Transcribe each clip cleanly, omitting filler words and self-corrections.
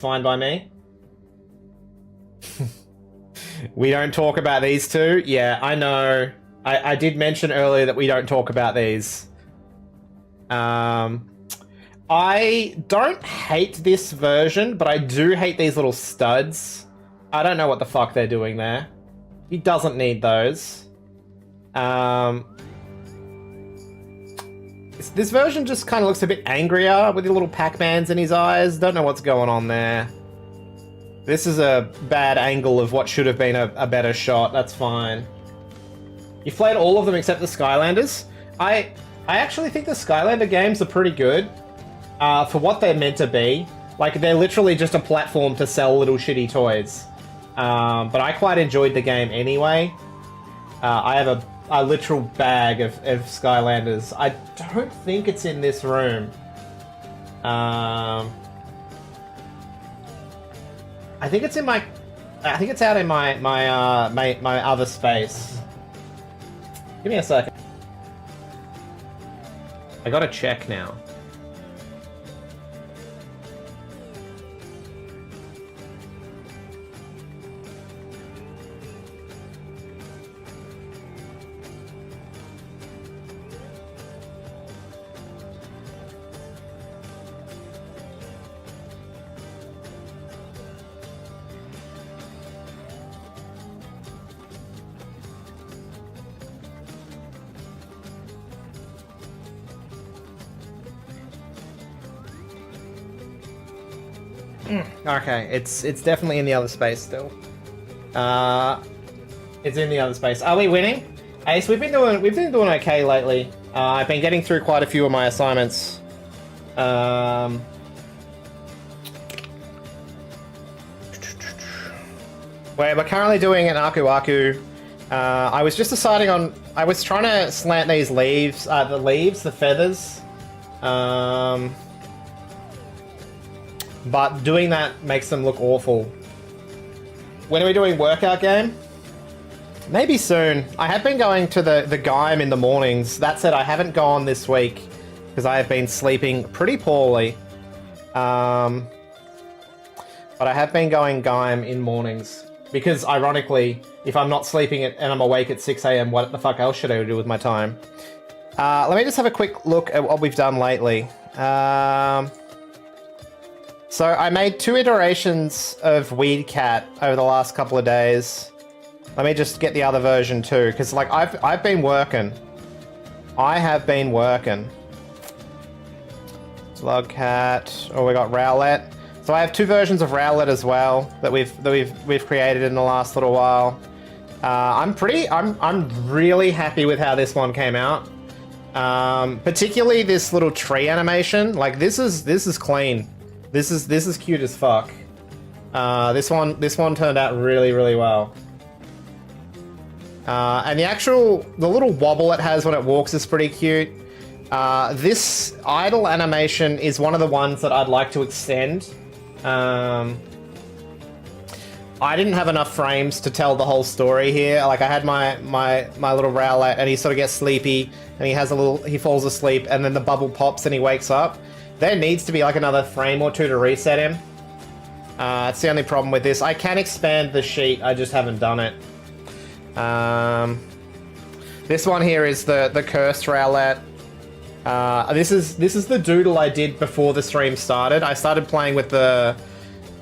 Fine by me. We don't talk about these two. Yeah, I know. I did mention earlier that we don't talk about these. I don't hate this version, but I do hate these little studs. I don't know what the fuck they're doing there. He doesn't need those. This version just kind of looks a bit angrier with the little Pac-Mans in his eyes. Don't know what's going on there. This is a bad angle of what should have been a better shot. That's fine. You played all of them except the Skylanders. I actually think the Skylander games are pretty good for what they're meant to be. Like, they're literally just a platform to sell little shitty toys. But I quite enjoyed the game anyway. I have a literal bag of Skylanders. I don't think it's in this room. I think it's in my... I think it's out in my other space. Give me a second. I gotta check now. Okay, it's definitely in the other space still. It's in the other space. Are we winning? Ace, we've been doing okay lately. I've been getting through quite a few of my assignments. We're currently doing an Aku Aku. I was just deciding on... I was trying to slant these leaves, the feathers. But doing that makes them look awful. When are we doing workout game? Maybe soon. I have been going to the Gaim in the mornings. That said, I haven't gone this week because I have been sleeping pretty poorly. But I have been going Gaim in mornings because, ironically, if I'm not sleeping and I'm awake at 6 AM, what the fuck else should I do with my time? Let me just have a quick look at what we've done lately. So I made 2 iterations of Weed Cat over the last couple of days. Let me just get the other version too, because like I've been working. I have been working. Slug Cat. Oh, we got Rowlet. So I have 2 versions of Rowlet as well that we've created in the last little while. I'm really happy with how this one came out. Particularly this little tree animation. Like this is clean. This is cute as fuck. This one turned out really, really well. And the little wobble it has when it walks is pretty cute. This idle animation is one of the ones that I'd like to extend. I didn't have enough frames to tell the whole story here. Like I had my little Rowlet and he sort of gets sleepy and he falls asleep and then the bubble pops and he wakes up. There needs to be like another frame or 2 to reset him. It's the only problem with this. I can expand the sheet, I just haven't done it. This one here is the cursed Rowlet. This is the doodle I did before the stream started. I started playing with the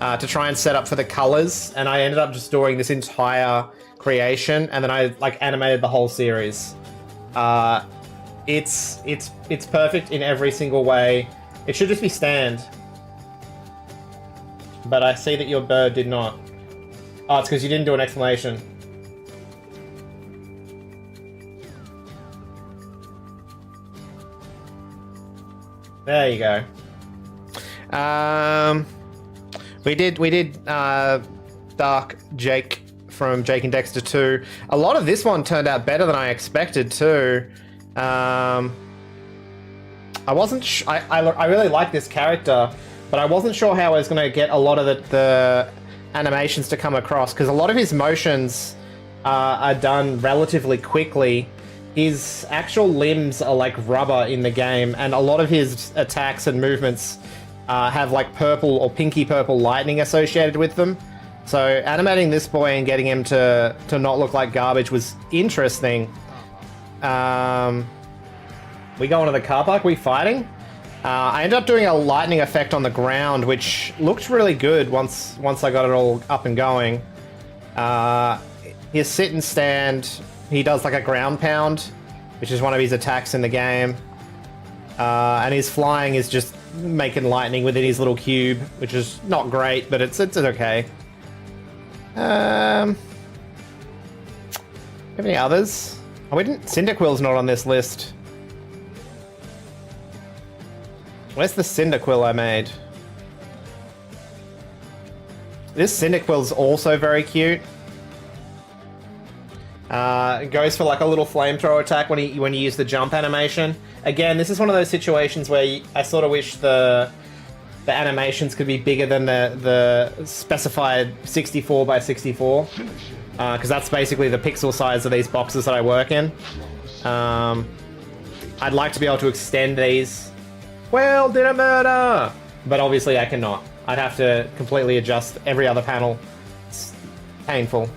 to try and set up for the colors, and I ended up just doing this entire creation, and then I like animated the whole series. It's perfect in every single way. It should just be stand. But I see that your bird did not. Oh, it's because you didn't do an exclamation. There you go. We did Dark Jake from Jake and Dexter 2. A lot of this one turned out better than I expected too. I wasn't. I really like this character, but I wasn't sure how I was going to get a lot of the animations to come across because a lot of his motions are done relatively quickly. His actual limbs are like rubber in the game, and a lot of his attacks and movements have like purple or pinky purple lightning associated with them. So animating this boy and getting him to not look like garbage was interesting. We go into the car park, we fighting? I ended up doing a lightning effect on the ground, which looked really good once I got it all up and going. His sit and stand, he does like a ground pound, which is one of his attacks in the game. And his flying is just making lightning within his little cube, which is not great, but it's okay. Have any others? Oh, Cyndaquil's not on this list. Where's the Cyndaquil I made? This Cyndaquil's also very cute. It goes for like a little flamethrower attack when you use the jump animation. Again, this is one of those situations where I sort of wish the animations could be bigger than the specified 64 by 64. Because that's basically the pixel size of these boxes that I work in. I'd like to be able to extend these. Well, did a murder! But obviously I cannot. I'd have to completely adjust every other panel. It's painful.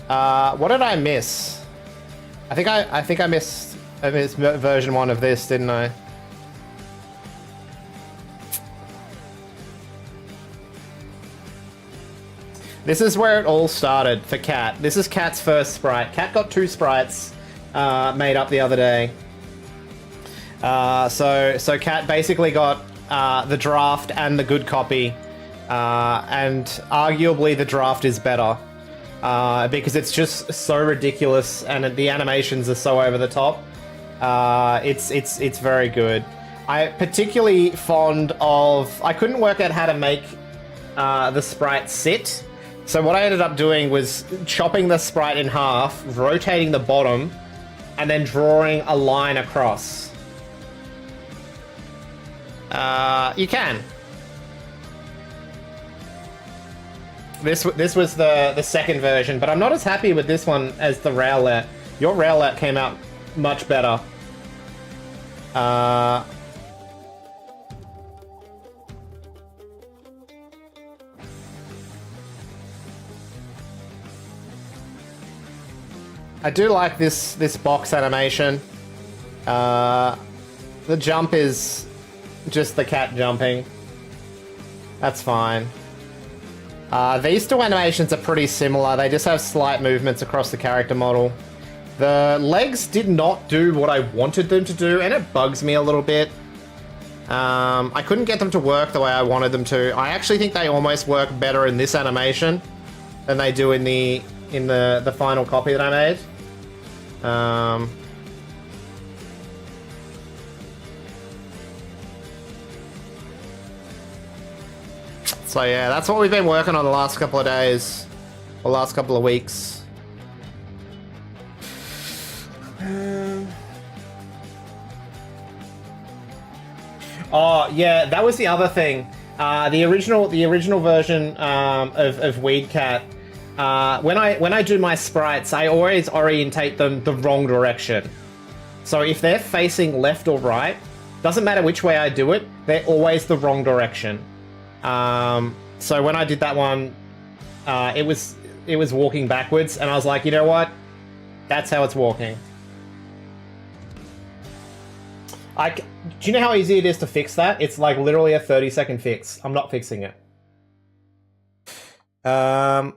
What did I miss? I think I missed version 1 of this, didn't I? This is where it all started for Cat. This is Cat's first sprite. Cat got 2 sprites made up the other day. So Cat basically got the draft and the good copy, and arguably the draft is better because it's just so ridiculous and the animations are so over the top. It's very good. I particularly fond of. I couldn't work out how to make the sprite sit. So what I ended up doing was chopping the sprite in half, rotating the bottom, and then drawing a line across. You can. This was the second version, but I'm not as happy with this one as the Rowlet. Your Rowlet came out much better. I do like this box animation. The jump is just the cat jumping. That's fine. These two animations are pretty similar. They just have slight movements across the character model. The legs did not do what I wanted them to do, and it bugs me a little bit. I couldn't get them to work the way I wanted them to. I actually think they almost work better in this animation than they do in the final copy that I made. So yeah, that's what we've been working on the last couple of days, or last couple of weeks. Oh yeah, that was the other thing. The original version of Weed Cat. When I do my sprites, I always orientate them the wrong direction. So if they're facing left or right, doesn't matter which way I do it, they're always the wrong direction. So when I did that one, it was walking backwards, and I was like, you know what? That's how it's walking. Do you know how easy it is to fix that? It's like literally a 30-second fix. I'm not fixing it. What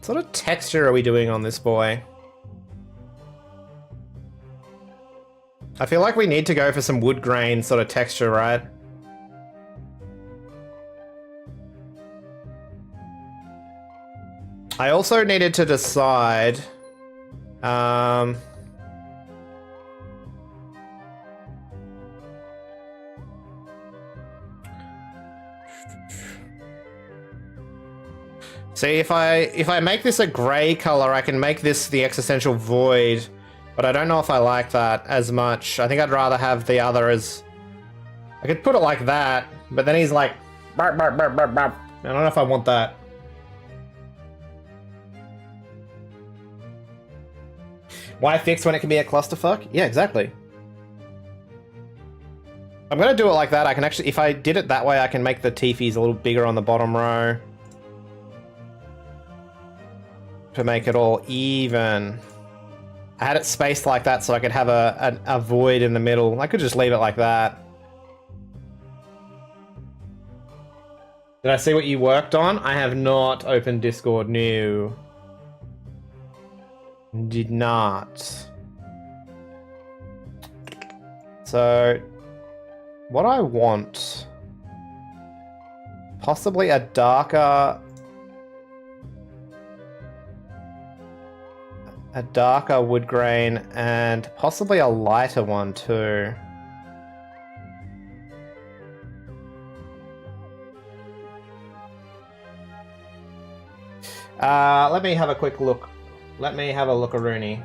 sort of texture are we doing on this boy? I feel like we need to go for some wood grain sort of texture, right? I also needed to decide... See, if I make this a grey color, I can make this the existential void, but I don't know if I like that as much. I think I'd rather have the other as... I could put it like that, but then he's like... Bark, bark, bark, bark, bark. I don't know if I want that. Why fix when it can be a clusterfuck? Yeah, exactly. I'm gonna do it like that. I can actually, if I did it that way, I can make the Teefies a little bigger on the bottom row. To make it all even. I had it spaced like that so I could have a void in the middle. I could just leave it like that. Did I see what you worked on? I have not opened Discord. No. Did not. So, what I want... Possibly a darker... A darker wood grain and possibly a lighter one too. Let me have a quick look. Let me have a look-a-rooney.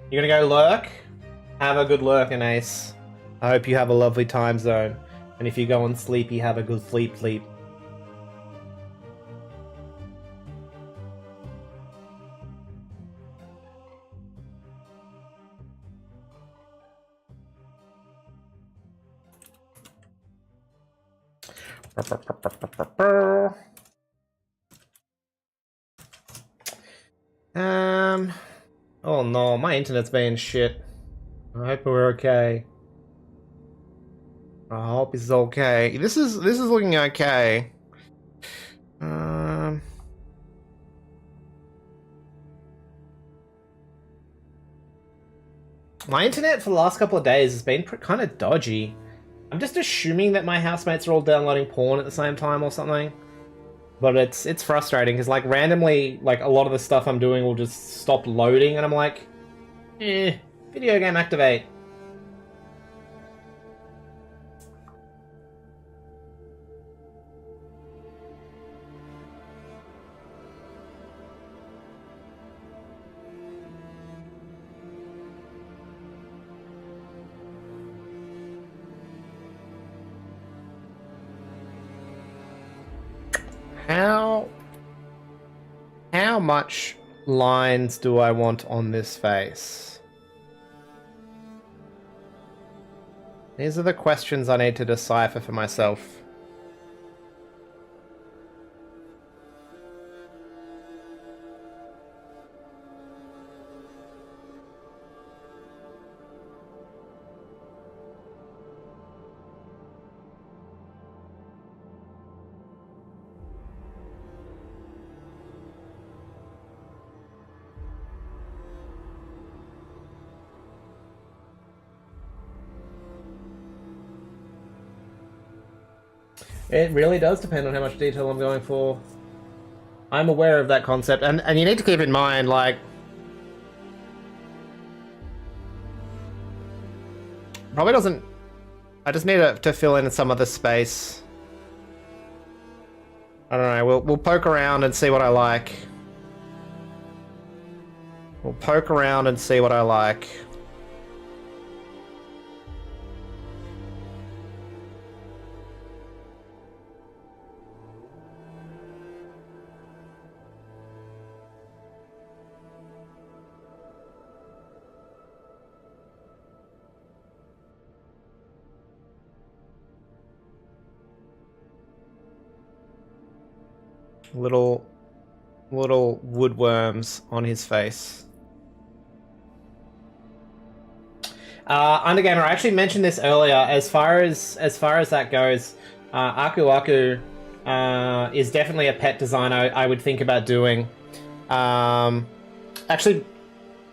You're gonna go lurk? Have a good lurk, and Ace. I hope you have a lovely time zone. And if you go on sleepy, have a good sleep. Oh no, my internet's being shit. I hope we're okay. I hope it's okay. This is looking okay. My internet for the last couple of days has been kind of dodgy. I'm just assuming that my housemates are all downloading porn at the same time or something. But it's frustrating because like randomly, like a lot of the stuff I'm doing will just stop loading and I'm like, video game activate. How much lines do I want on this face? These are the questions I need to decipher for myself. It really does depend on how much detail I'm going for. I'm aware of that concept, and you need to keep in mind, like... Probably doesn't... I just need to fill in some of the space. I don't know, we'll poke around and see what I like. We'll poke around and see what I like. Little woodworms on his face. Undergamer, I actually mentioned this earlier. As far as that goes, Aku Aku is definitely a pet design I would think about doing. Actually,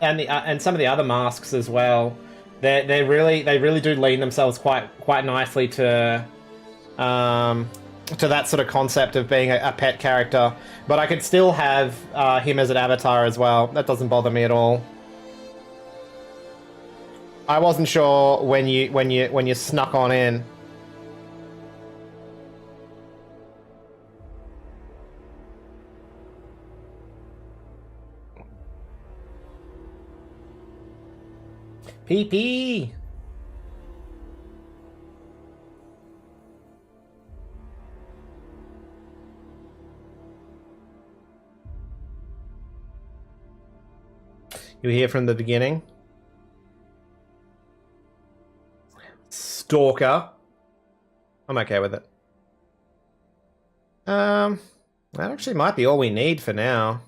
and some of the other masks as well. They really do lean themselves quite nicely to that sort of concept of being a pet character, but I could still have him as an avatar as well. That doesn't bother me at all. I wasn't sure when you snuck on in. PP! You were here from the beginning? Stalker. I'm okay with it. That actually might be all we need for now.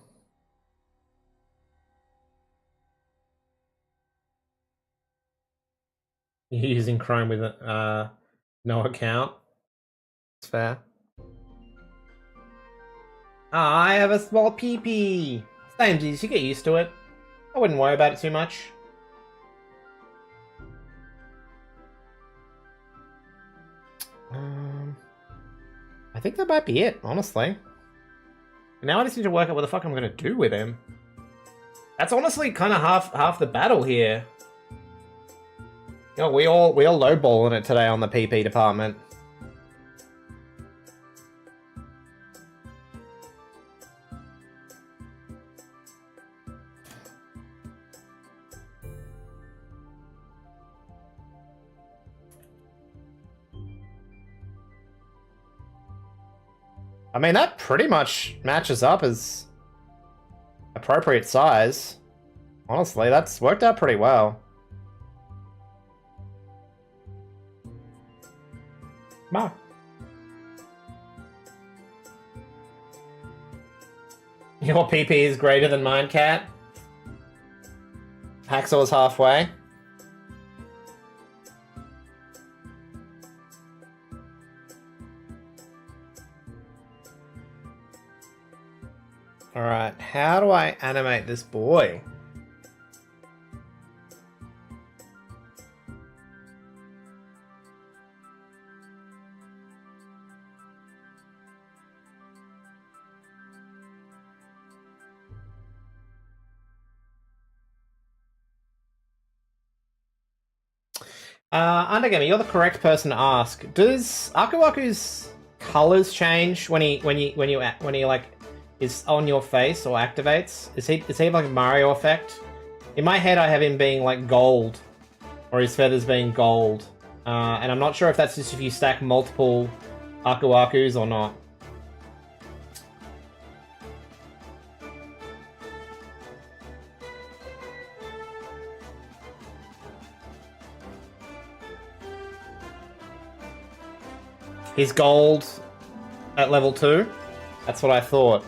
You're using Chrome with no account. It's fair. I have a small PP. Same, geez, you get used to it. I wouldn't worry about it too much. I think that might be it, honestly. Now I just need to work out what the fuck I'm gonna do with him. That's honestly kind of half the battle here. You know, we all lowballing it today on the PP department. I mean, that pretty much matches up as appropriate size. Honestly, that's worked out pretty well. Ma. Your PP is greater than mine, Cat. Hacksaw's halfway. Alright, how do I animate this boy? Undergamer, you're the correct person to ask. Does Aku Aku's colors change when he like is on your face or activates? Is he like a Mario effect? In my head, I have him being like gold, or his feathers being gold, and I'm not sure if that's just if you stack multiple Aku Akus or not. He's gold at level 2. That's what I thought.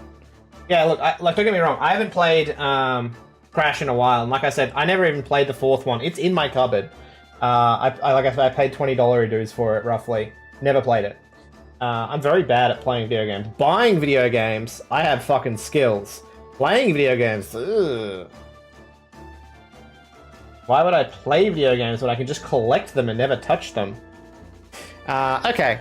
Yeah, look, don't get me wrong. I haven't played Crash in a while, and like I said, I never even played the 4th one. It's in my cupboard. Like I said, I paid $20 dues for it, roughly. Never played it. I'm very bad at playing video games. Buying video games, I have fucking skills. Playing video games, ugh. Why would I play video games when I can just collect them and never touch them? Okay.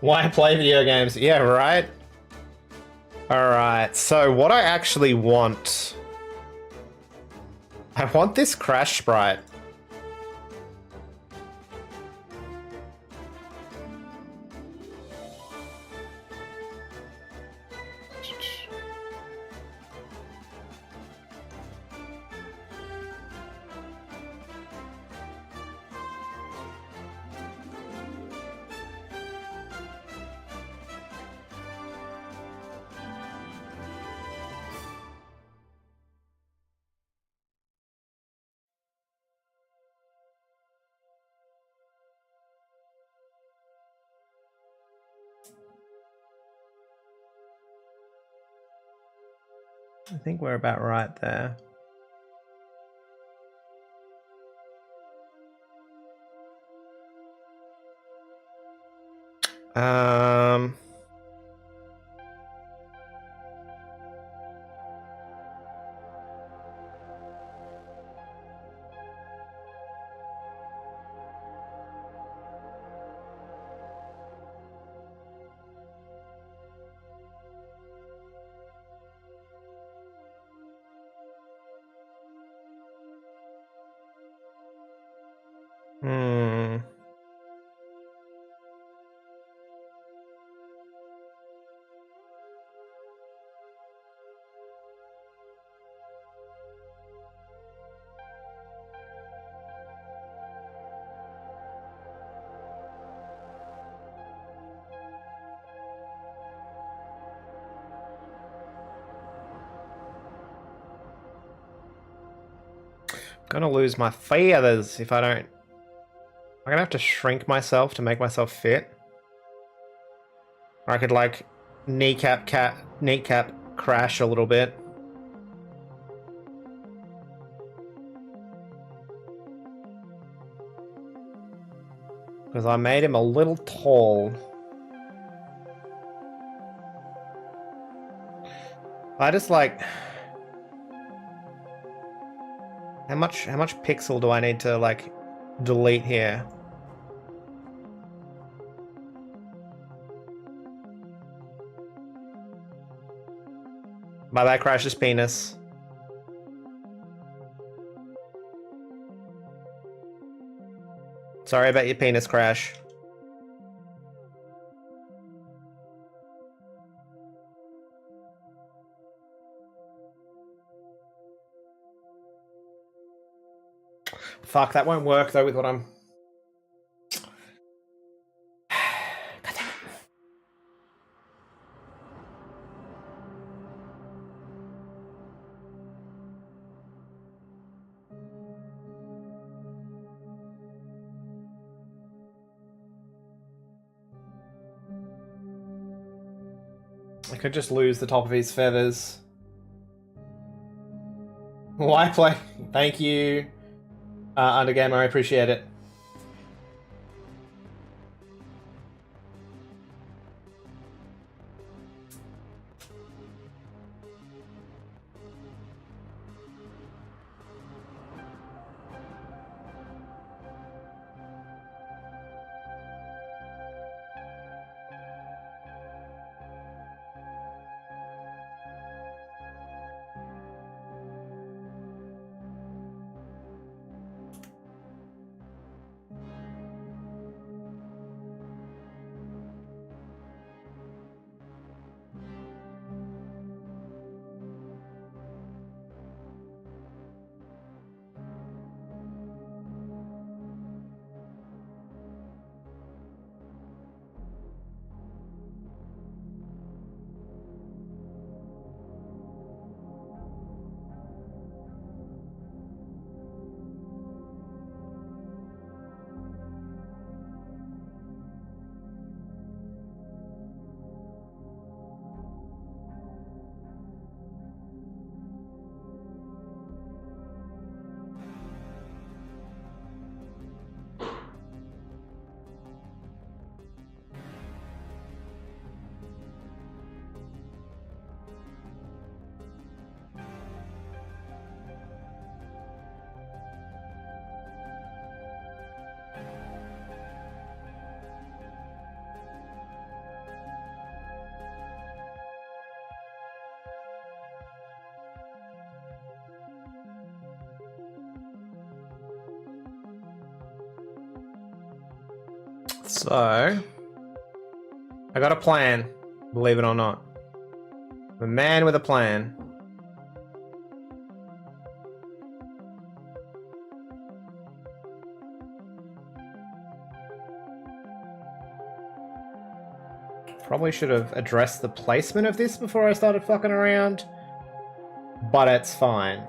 Why play video games? Yeah, right? Alright, so what I actually want... I want this Crash sprite. I think we're about right there. Hmm. Gonna lose my feathers if I don't. I'm gonna have to shrink myself to make myself fit. Or I could like kneecap crash a little bit. Because I made him a little tall. I just like... How much pixel do I need to like delete here? Bye bye Crash's penis. Sorry about your penis, Crash. Fuck, that won't work though with what I'm... God damn it. I could just lose the top of his feathers. Why play? Thank you, Undergamer, I appreciate it. So, I got a plan, believe it or not. I'm a man with a plan. Probably should have addressed the placement of this before I started fucking around, but it's fine.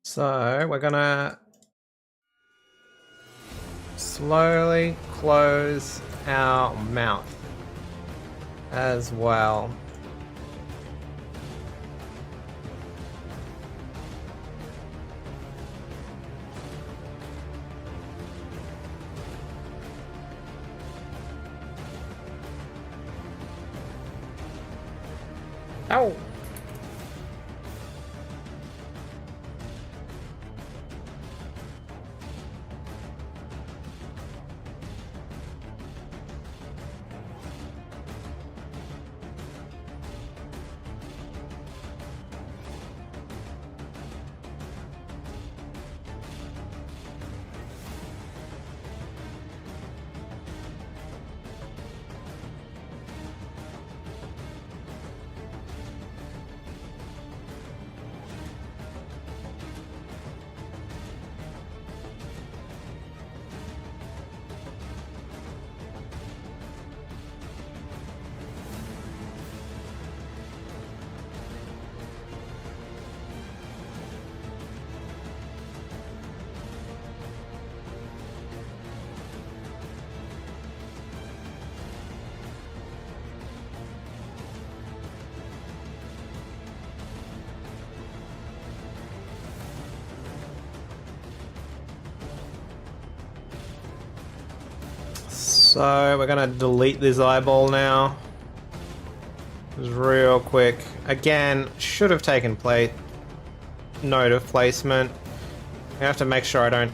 So we're gonna slowly close our mouth as well. Ow! So we're gonna delete this eyeball now. Just real quick. Again, should have taken note of placement. I have to make sure I don't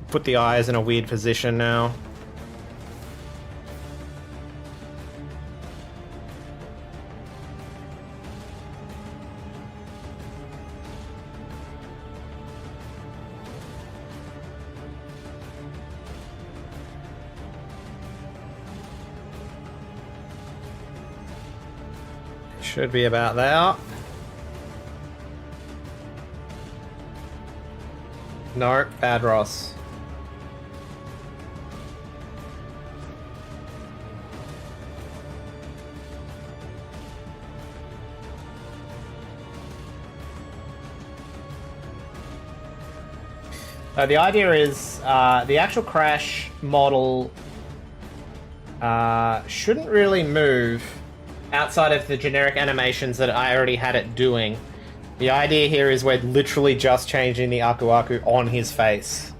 put the eyes in a weird position now. Should be about there. No, bad Ross. The idea is the actual Crash model shouldn't really move outside of the generic animations that I already had it doing. The idea here is we're literally just changing the Aku Aku on his face.